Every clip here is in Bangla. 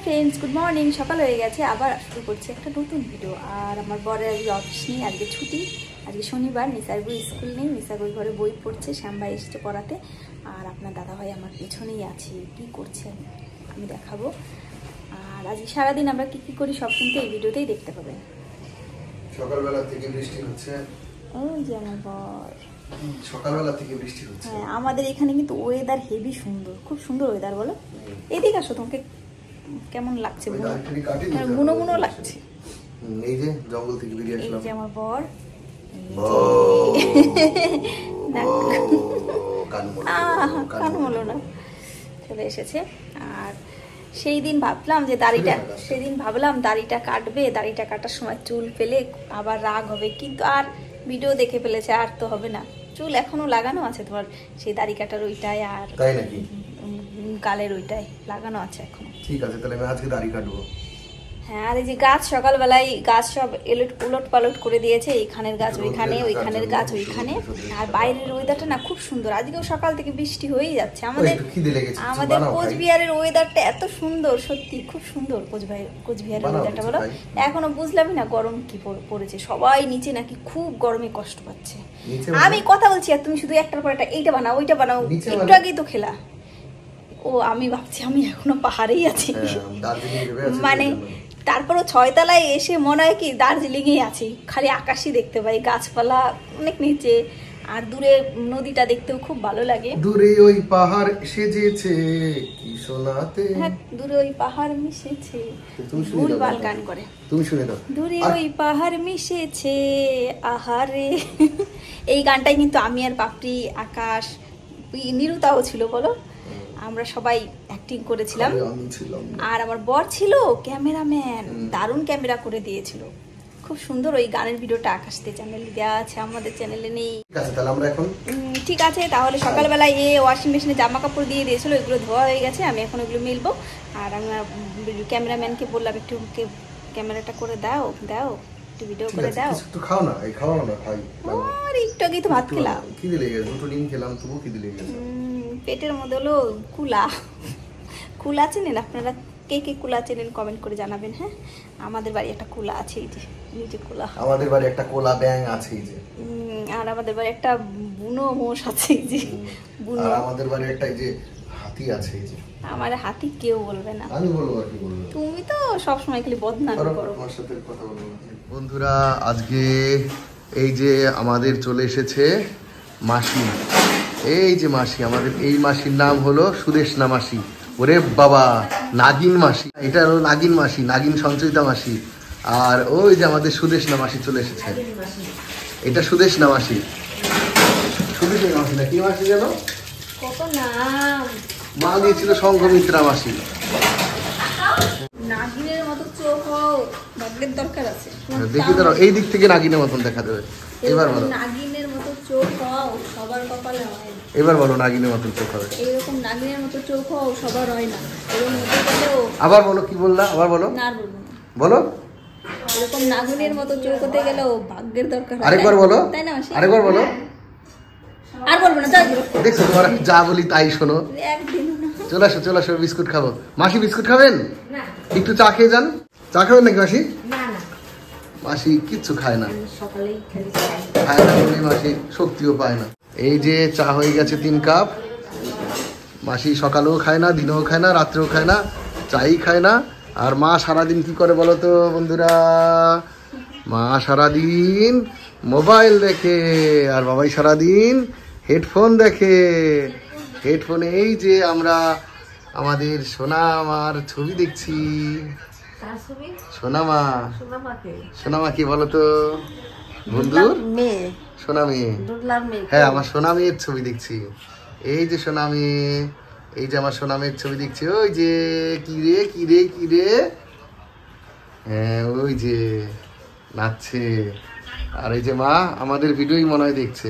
Friends, good morning. সকাল হয়ে গেছে, আবার শুরু করছি একটা নতুন ভিডিও। আর আমার বরের আজকে অফিস নেই, আজকে ছুটি, আজকে শনিবার। নিসার বই স্কুল নেই, নিসার বই ঘরে বই পড়ছে, শ্যামভাই এসেছে পড়াতে। আর আপনার দাদাভাই আমার পেছনেই আছে, কি করছে আমি দেখাবো। আর আজকে সারাদিন আমরা কি কি করি সব কিন্তু এই ভিডিওতেই দেখতে পাবেন। সকালবেলা থেকে বৃষ্টি হচ্ছে। ওই যে আমার বর, সকালবেলা থেকে বৃষ্টি হচ্ছে। হ্যাঁ, আমাদের এখানে কিন্তু ওয়েদার হেভি সুন্দর, খুব সুন্দর ওয়েদার। বলো এদিকে আসো, তোমাকে কেমন লাগছে? বুনো বুনো লাগছে। এই যে জঙ্গল থেকে বেরিয়ে আসলাম। এই যে আমার বর, কান হলো না, চলে এসেছে। আর সেই দিন ভাবলাম যে দাড়িটা কাটবে, দাড়িটা কাটার সময় চুল পেলে আবার রাগ হবে, কিন্তু আর ভিডিও দেখে ফেলেছে, আর তো হবে না। চুল এখনো লাগানো আছে তোমার, সেই দাড়ি কাটার ওইটাই, আর তাই নাকি গালের ওইটাই লাগানো আছে এখনো। ঠিক আছে, তাহলে আমি আজকে দাড়ি কাটবো। হ্যাঁ, আর এই যে গাছ, সকালবেলায় গাছ সব উলট পালট করে দিয়েছে, এইখানের গাছ ওইখানে, ওইখানের গাছ ওইখানে। আর বাইরের ওয়েদারটা না খুব সুন্দর। আজকেও সকাল থেকে বৃষ্টি হয়েই যাচ্ছে। আমাদের কোচবিহারের ওয়েদারটা এত সুন্দর, সত্যি খুব সুন্দর। কোচবিহারের ওয়েদারটা বলো, এখনো বুঝলামই না গরম কি পড়েছে। সবাই নিচে নাকি খুব গরমে কষ্ট পাচ্ছে। আমি কথা বলছি আর তুমি শুধু একটার পর একটা, এইটা বানাও ওইটা বানাও। একটু আগেই তো খেলা। ও, আমি ভাবছি আমি এখনো পাহাড়েই আছি, মানে তারপরও 6 তলায় এসে মনে হয় কি দার্জিলিং এ আছি। খালি আকাশই দেখতে পাই, গাছপালা অনেক নিচে, আর দূরে নদীটা দেখতেও খুব ভালো লাগে। দূরে ওই পাহাড় সেজেছে কি শোনাতে, হ্যাঁ, দূরে ওই পাহাড় মিশেছে। ভুলভাল গান করে, তুমি শুনে দাও। দূরে ওই পাহাড় মিশেছে আহারে। এই গানটাই কিন্তু আমি আর পাপড়ি, আকাশ, নিরুতাও ছিল বলো, আমরা সবাই অ্যাক্টিং করেছিলাম। আর আমার বর ছিল ক্যামেরাম্যান, দারুণ ক্যামেরা করে দিয়েছিল, খুব সুন্দর। ওই গানের ভিডিওটা আকাশতে চ্যানেলে দেওয়া আছে, আমাদের চ্যানেলে নেই। ঠিক আছে, তাহলে সকালবেলায় ওয়াশিং মেশিনে জামা কাপড় দিয়ে দিয়েছিল, ওইগুলো ধোয়া হয়ে গেছে, আমি এখন ওইগুলো মেলবো। আর আমার ক্যামেরাম্যানকে বললাম একটু ক্যামেরাটা করে দাও একটু ভিডিও করে দাও। একটু খাও না, এই খাওয়া না খাই। আর একটু আগেই তো ভাত খেলাম, কি দিলে গেছে, দুটো ডিম খেলাম, তবু কি দিলে গেছে। পেটের মধ্যে হলো কুলা চেনেন আপনারা? কে কে কুলা চেনেন কমেন্ট করে জানাবেন। হ্যাঁ, আমাদের বাড়ি একটা কুলা আছে, এই যে নিচে কুলা। আমাদের বাড়ি একটা কোলা ব্যাঙ আছে, এই যে। আর আমাদের বাড়ি একটা বুনো মোষ আছে, এই যে বুনো। আর আমাদের বাড়ি একটা এই যে হাতি আছে, এই যে। আমার হাতি কেউ বলবে না, আমি বলবো। আর কি বলবো, তুমি তো সব সময় খালি বদনাম করো। আমার সাথে কথা বলবো না। বন্ধুরা, আজকে এই যে আমাদের চলে এসেছে মাসি। এই যে মাসি, আমাদের এই মাসির নাম হলো সুদেশনা মাসি। ওরে বাবা, নাগিন মাসি। এটা হলো নাগিন মাসি, নাগিন সঞ্চয়িতা মাসি। আর ওই যে আমাদের সুদেশনা মাসি চলে এসেছে। এটা সুদেশনা মাসি। সুদেশনা মাসি না কি মাসি যেন কত নাম মা দিয়েছিল, সংঘমিত্রা মাসি। নাগিনের মতো চোখ হও, ভাগ্যের দরকার আছে। দেখি দাঁড়াও, এই দিক থেকে নাগিনের মতন দেখা দেবে। এবার বলো, নাগিনের মতো চোখ হও, সবার কপালে হয়। এবার বলো, নাগিনের মতন চোখ হবে। এইরকম নাগিনের মতো চোখ হও, সবার হয় না। এরকম হতে গেলেও আবার বলো, কি বললা, আবার বলো। না, আর বলবো না, বলো। এরকম নাগিনের মতো চোখ হতে গেলেও ভাগ্যের দরকার হয়। আরেকবার বলো, তাই না মাসি? আরেকবার বলো। আর বলবো না, দেখছো তোমার যা বলি তাই শোনো। একদিনও না। চলে আসো, বিস্কুট খাবো। মাসি বিস্কুট খাবেন? একটু চা খেয়ে যান। চা খাবেন নাকি মাসি? মাসি কিচ্ছু খায় না, খায় না বলে মাসি শক্তিও পায় না। এই যে চা হয়ে গেছে 3 কাপ। মাসি সকালেও খায় না, দিনেও খায় না, রাত্রেও খায় না, চাই খায় না। আর মা সারাদিন কি করে বলো তো বন্ধুরা? মা সারাদিন মোবাইল দেখে, আর বাবাই সারাদিন হেডফোন দেখে। হেডফোনে এই যে আমরা আমাদের সোনামার ছবি দেখছি। সোনামা কি বলো তো বন্ধুর মেয়ে? সোনা মেয়ে, হ্যাঁ, আমার সোনা মেয়ের ছবি দেখছি। এই যে সোনা মেয়ে, এই যে আমার সোনা মেয়ের ছবি দেখছি। ওই যে কি রে, হ্যাঁ, ওই যে নাচছে। আর এই যে মা আমাদের ভিডিওই মনে হয় দেখছে।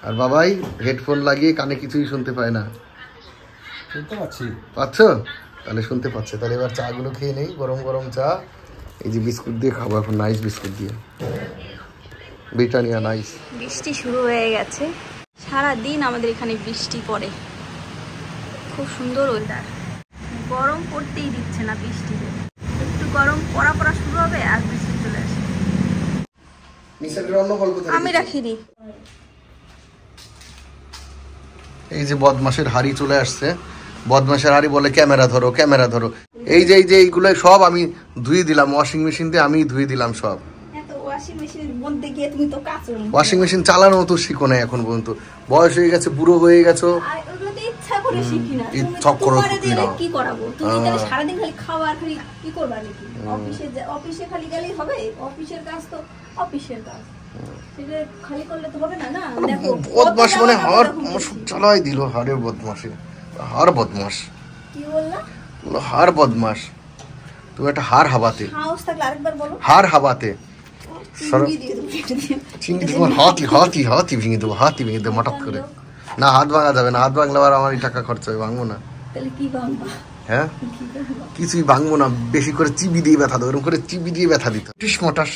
আর বাবাই হেডফোন লাগিয়ে কানে কিছুই শুনতে পায় না। পাচ্ছ? তাহলে শুনতে পাচ্ছে। তাহলে এবার চা গুলো খেয়ে নেই, গরম গরম চা। এই যে বিস্কুট দিয়ে খাবো এখন, নাইস বিস্কুট দিয়ে, ব্রিটানিয়া নাইস। বৃষ্টি শুরু হয়ে গেছে, সারা দিন আমাদের এখানে বৃষ্টি পড়ে, খুব সুন্দর ওয়েদার। গরম পড়তেই দিচ্ছে না বৃষ্টিতে। একটু গরম পড়া পড়া শুরু হবে আর বৃষ্টি চলে আসে। আমি রাখিনি। এই যে বদমাসের হাড়ি চলে আসছে। বদমাসের হাড়ি বলে ক্যামেরা ধরো ক্যামেরা ধরো। এই যে এইগুলো সব আমি ধুয়ে দিলাম ওয়াশিং মেশিন দিয়ে, আমি ধুয়ে দিলাম সব। ওয়াশিং মেশিন চালানো তো শিখো না এখন পর্যন্ত, বয়স হয়ে গেছে, বুড়ো হয়ে গেছো। বদমাস মানে হার চালাই দিল, হারে বদমাসে হার বদমাস। হার বদমাস, তুমি একটা হার হাবাতে, হার হাবাতে হাতি ভেঙে দেবো, হাতি ভেঙে দেবো হঠাৎ করে। না হাত ভাঙা যাবে না, হাত ভাঙলে আর আমার টাকা খরচা হবে, ভাঙবো না। হ্যাঁ কিছুই ভাঙবো না, বেশি করে চিবি দিয়ে ব্যথা দেবো, এরকম করে চিবি দিয়ে ব্যথা দিত মটাস।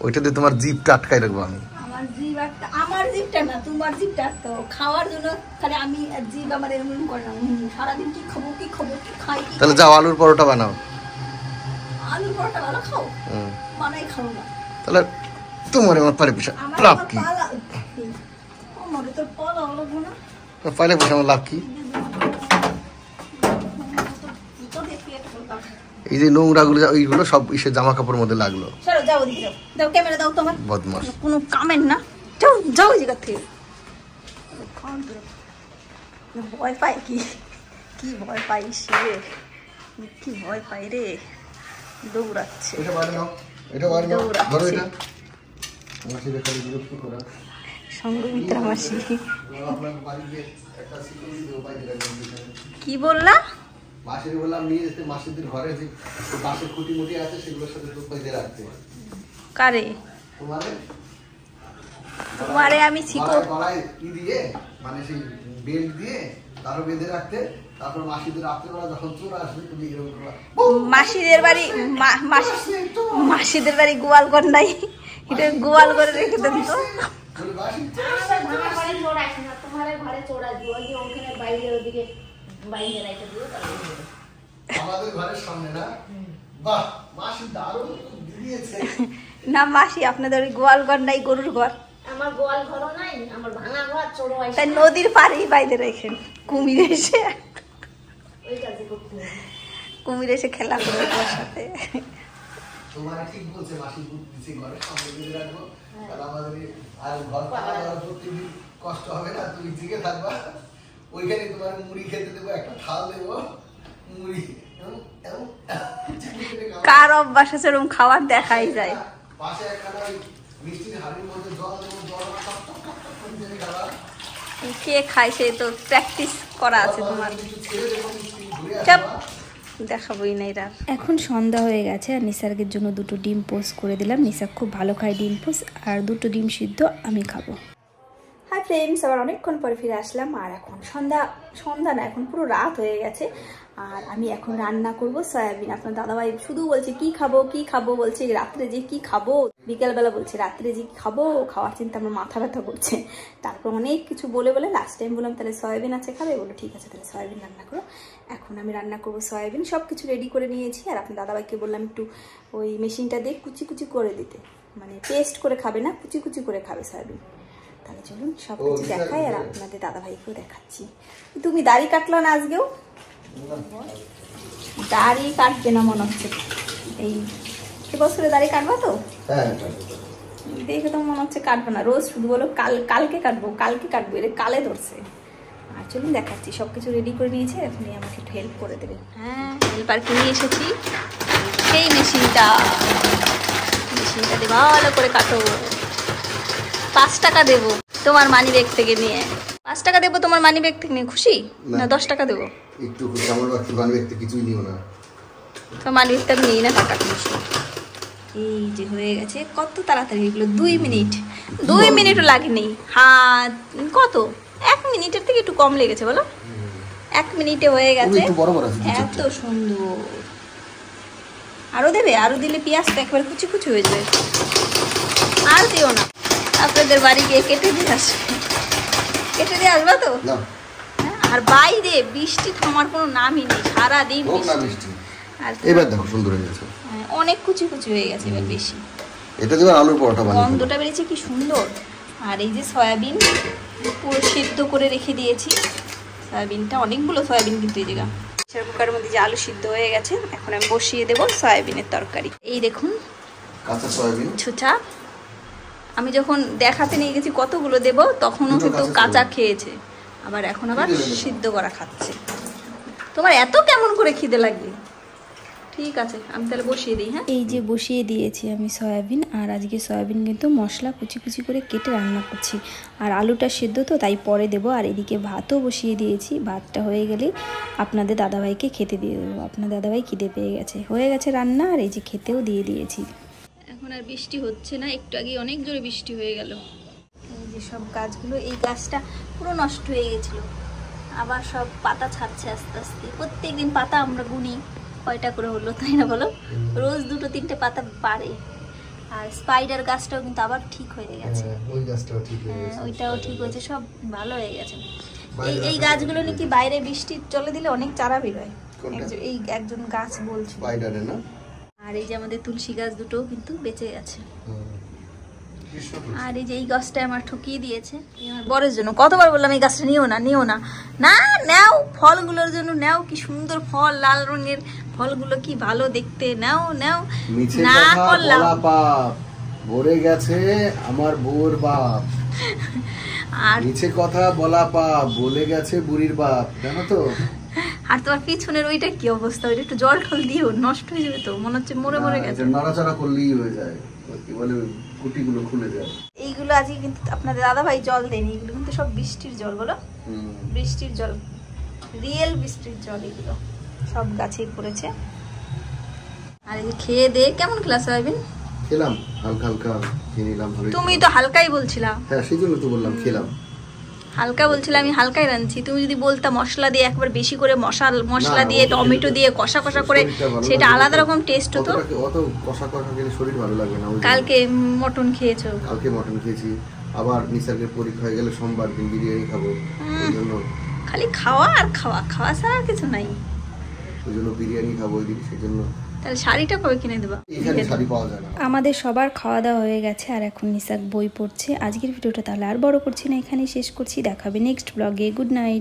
ওইটা দিয়ে তোমার জিভটা আটকাই রাখবো আমি। আমার জিভটা না, তোমার জিভটা আটকাও খাওয়ার জন্য। খালি আমি জিভ আমার এরকম করে না, সারাদিন কি খাবো কি খাবো কি খাই। তাহলে যাও আলুর পরোটা বানাও। আলুর পরোটা ভালো খাও, বানাই খাও না। তাহলে তোমার আমার পারে পিসা লাভ কি? আমার তো পালা হলো না, পালে পিসা আমার লাভ কি? এই যে নোংরা গুলো ওইগুলো সব ইসে জামা কাপড়ের মধ্যে লাগলো। চলো যাও দিকে যাও, দাও ক্যামেরা দাও তোমার। বদমাস কোনো কামেন্ট না, যাও যাও এই জায়গা থেকে। ভয় পাই কি কি ভয় পাই সে, কি ভয় পাই রে, দৌড়াচ্ছে। এটা বাইরে নাও, এটা বাইরে নাও, ধরো এটা। মাসি রে খালি বিরক্ত করা। সঙ্গমিত্রা মাসি আপনার বাড়িতে একটা সিকিউরিটি দেব বাইরে রাখবেন। কি বললা? মাসির বললাম নিয়ে যেতে, মাসিদের ঘরে যে বাসের খুঁটি মুটি আছে সেগুলোর সাথে বাইরে রাখতে। কারে? তোমারে। তোমারে আমি শিখো গলায় ই দিয়ে মানে সেই বেল্ট দিয়ে তারও বেঁধে রাখতে। তারপর মাসিদের রাত্রেবেলা যখন চোর আসবে তুমি এরকম করবা। মাসিদের বাড়ি মাসিদের বাড়ি গোয়ালঘর নাই, এটা গোয়াল করে রেখে দেন তো। আমাদের ঘরের সামনে না? বাহ মাসি দারুণ দিয়েছে। না মাসি আপনাদের ওই গোয়ালঘর নাই, গরুর ঘর। আমার গোয়াল ঘরও নাই, আমার ভাঙা ঘর চোর হয়। তাই নদীর পাড়েই বাইরে রেখেন, কুমির এসে ওই কাজই করতে হবে। কুমির এসে খেলা করবে তোমার সাথে। তোমার ঠিক বলছে, মাসি দিছে ঘরের সামনে বেঁধে রাখবো। তাহলে আমাদের আর ঘর পাওয়া প্রতিদিন কষ্ট হবে না, তুমি জিগে থাকবা। ওইখানে তোমার মুড়ি খেতে দেবো, একটা থাল দেবো মুড়ি। কার অভ্যাস আছে এরকম খাবার দেখাই যায়। পাশে একখানা মিষ্টির হাড়ির মধ্যে জল দেবো, জল খাবার কে খায় সে তো প্র্যাকটিস করা আছে তোমার। চাপ দেখাবোই না এরা। এখন সন্ধ্যা হয়ে গেছে আর নিসার্গের জন্য দুটো ডিম পোস্ট করে দিলাম। নিসার খুব ভালো খায় ডিম পোস্ট, আর দুটো ডিম সিদ্ধ আমি খাবো। হাই ফ্রেন্ডস, আবার অনেকক্ষণ পরে ফিরে আসলাম। আর এখন সন্ধ্যা না, এখন পুরো রাত হয়ে গেছে। আর আমি এখন রান্না করব সয়াবিন। আপনার দাদাভাই শুধু বলছে কি খাবো কি খাবো, বলছে রাত্রে যে কি খাবো, বিকেলবেলা বলছে রাত্রে যে কি খাবো, খাওয়ার চিন্তা আমার মাথা ব্যথা করছে। তারপর অনেক কিছু বলে লাস্ট টাইম বললাম তাহলে সয়াবিন আছে খাবে, বলো ঠিক আছে তাহলে সয়াবিন রান্না করো। এখন আমি রান্না করবো সয়াবিন, সব কিছু রেডি করে নিয়েছি। আর আপনার দাদাভাইকে বললাম একটু ওই মেশিনটা দিয়ে কুচি কুচি করে দিতে, মানে পেস্ট করে খাবে না, কুচি কুচি করে খাবে সয়াবিন। তাহলে চলুন সব কিছু দেখাই, আর আপনাদের দাদাভাইকেও দেখাচ্ছি। তুমি দাড়ি কাটলো না আজকেও? দাড়ি কাটবে না মনে হচ্ছে, এই বছরে দাড়ি কাটবা তো? দেখে তো মনে হচ্ছে কাটবে না, রোজ শুধু বলো কালকে কাটবো কালকে কাটবো, এটা কালে ধরছে। আর চলুন দেখাচ্ছি, সবকিছু রেডি করে নিয়েছে, এখন আমাকে একটু হেল্প করে দেবে। হ্যাঁ হেল্পার কিনে এসেছি, সেই মেশিনটা দিয়ে ভালো করে কাটো। 5 টাকা দেবো তোমার মানি ব্যাগ থেকে নিয়ে, 5 টাকা দেবো তোমার মানি ব্যাগ থেকে নিয়ে। খুশি না? 10 টাকা দেবো। একটু খুশি, আমার মানি ব্যাগ থেকে কিছুই নিও না। তো মানি ব্যাগ থেকে নিই না, টাকা খুশি। এই যে হয়ে গেছে, কত তাড়াতাড়ি এগুলো, 2 মিনিটও লাগেনি। হাত কত 1 মিনিটের থেকে একটু কম লেগেছে বলো, 1 মিনিটে হয়ে গেছে। এত সুন্দর। আরো দেবে? আরো দিলে পেঁয়াজটা একবার কুচি কুচি হয়ে যাবে। আর দিও না, আপনাদের বাড়ি গিয়ে কেটে দিয়ে আসবে। কেটে দিয়ে আসবা তো? হ্যাঁ আর বাইরে বৃষ্টি থামার কোনো নামই নেই, সারাদিন বৃষ্টি। আর এবার দেখো সুন্দর হয়ে গেছে, অনেক কুচি কুচি হয়ে গেছে এবার বেশি। এটা দিয়ে আলুর পরোটা বানাবো, গন্ধটা বেরিয়েছে কি সুন্দর। আর এই যে সয়াবিন পুরো সিদ্ধ করে রেখে দিয়েছি, সয়াবিনটা অনেকগুলো সয়াবিন কিন্তু এই জায়গা প্রেসার কুকারের মধ্যে যে আলু সিদ্ধ হয়ে গেছে, এখন আমি বসিয়ে দেবো সয়াবিনের তরকারি। এই দেখুন কাঁচা সয়াবিন ছোটা, আমি যখন দেখাতে নিয়ে গেছি কতগুলো দেব তখনও কিন্তু কাঁচা খেয়েছে, আবার এখন আবার সিদ্ধ করা খাচ্ছে। তোমার এত কেমন করে খিদে লাগবে? ঠিক আছে আমি তাহলে বসিয়ে দিই। হ্যাঁ, এই যে বসিয়ে দিয়েছি আমি সয়াবিন, আর আজকে সয়াবিন কিন্তু মশলা কুচি কুচি করে কেটে রান্না করছি, আর আলুটা সিদ্ধ তো তাই পরে দেবো। আর এদিকে ভাতও বসিয়ে দিয়েছি, ভাতটা হয়ে গেলে আপনাদের দাদাভাইকে খেতে দিয়ে দেবো। আপনার দাদাভাই খিদে পেয়ে গেছে, হয়ে গেছে রান্না, আর এই যে খেতেও দিয়ে দিয়েছি। এখন আর বৃষ্টি হচ্ছে না, একটু আগে অনেক জোরে বৃষ্টি হয়ে গেল। এই যে সব গাছগুলো, এই গাছটা পুরো নষ্ট হয়ে গেছিল, আবার সব পাতা ছাড়ছে আস্তে আস্তে। প্রত্যেকদিন পাতা আমরা গুনি কয়টা করে হলো, তাই না বলো? রোজ 2-3টে পাতা বাড়ে। আর স্পাইডার গাছটাও কিন্তু আবার ঠিক হয়ে গেছে, ওই গাছটাও ঠিক হয়ে গেছে, ওইটাও ঠিক হয়েছে, সব ভালো হয়ে গেছে। এই গাছগুলো নাকি বাইরে বৃষ্টি চলে দিলে অনেক চারা বেরোয়, এই একজন গাছ বলছে স্পাইডারে না। আর এই যে আমাদের তুলসী গাছ দুটোও কিন্তু বেঁচে গেছে। আর এই যে এই গাছটা আমার ঠকিয়ে দিয়েছে আমার বরের জন্য, কতবার বললাম এই গাছটা নিও না নিও না, না নাও, ফলগুলোর জন্য নাও, কি সুন্দর ফল, লাল রঙের ফলগুলো কি ভালো দেখতে, নাও নাও, না করলাম। ভরে গেছে আমার বউর বাপ, আর নিচে কথা বলা পাপ, বলে গেছে বুড়ির বাপ, জানো তো? আর তোমার পিছনের ওইটা কি অবস্থা? ওইটা একটু জল টল দিও, নষ্ট হয়ে যাবে তো, মনে হচ্ছে মরে মরে গেছে। নাড়াচাড়া করলেই হয়ে যায়, কি বলে কুটিগুলো খুলে যায়। এইগুলো আজকে কিন্তু আপনাদের দাদা ভাই জল দেয়নি, এগুলো কিন্তু সব বৃষ্টির জল, বলো বৃষ্টির জল, রিয়েল বৃষ্টির জল, এগুলো সব গাছেই পড়েছে। আর এই যে খেয়ে দে, কেমন ক্লাস হইবেন? খেলাম হালকা হালকা খেয়ে নিলাম। তুমি তো হালকাই বলছিলা। হ্যাঁ সেই জন্য তো বললাম খেলাম হালকা, বলছিলাম আমি হালকাই রাঁধছি। তুমি যদি বলতা মশলা দিয়ে একবার বেশি করে মশলা দিয়ে টমেটো দিয়ে কষা কষা করে, সেটা আলাদা রকম টেস্ট হতো। অত কষা কষা খেলে শরীর ভালো লাগবে না। কালকে মটন খেয়েছো? কালকে মটন খেয়েছি, আবার নিসার্গের পরীক্ষা হয়ে গেলে সোমবার দিন বিরিয়ানি খাবো, ওই জন্য খালি খাওয়া আর খাওয়া, খাওয়া ছাড়া আর কিছু নাই। ওই জন্য বিরিয়ানি খাবো ওই দিন, সেই জন্য। তাহলে শাড়িটা কবে কিনে দেবা? এখানে শাড়ি পাওয়া যায় না। আমাদের সবার খাওয়া দাওয়া হয়ে গেছে, আর এখন নিসাক বই পড়ছে। আজকের ভিডিওটা তাহলে আর বড় করছি না, এখানেই শেষ করছি। দেখা হবে নেক্সট ব্লগে। Good night.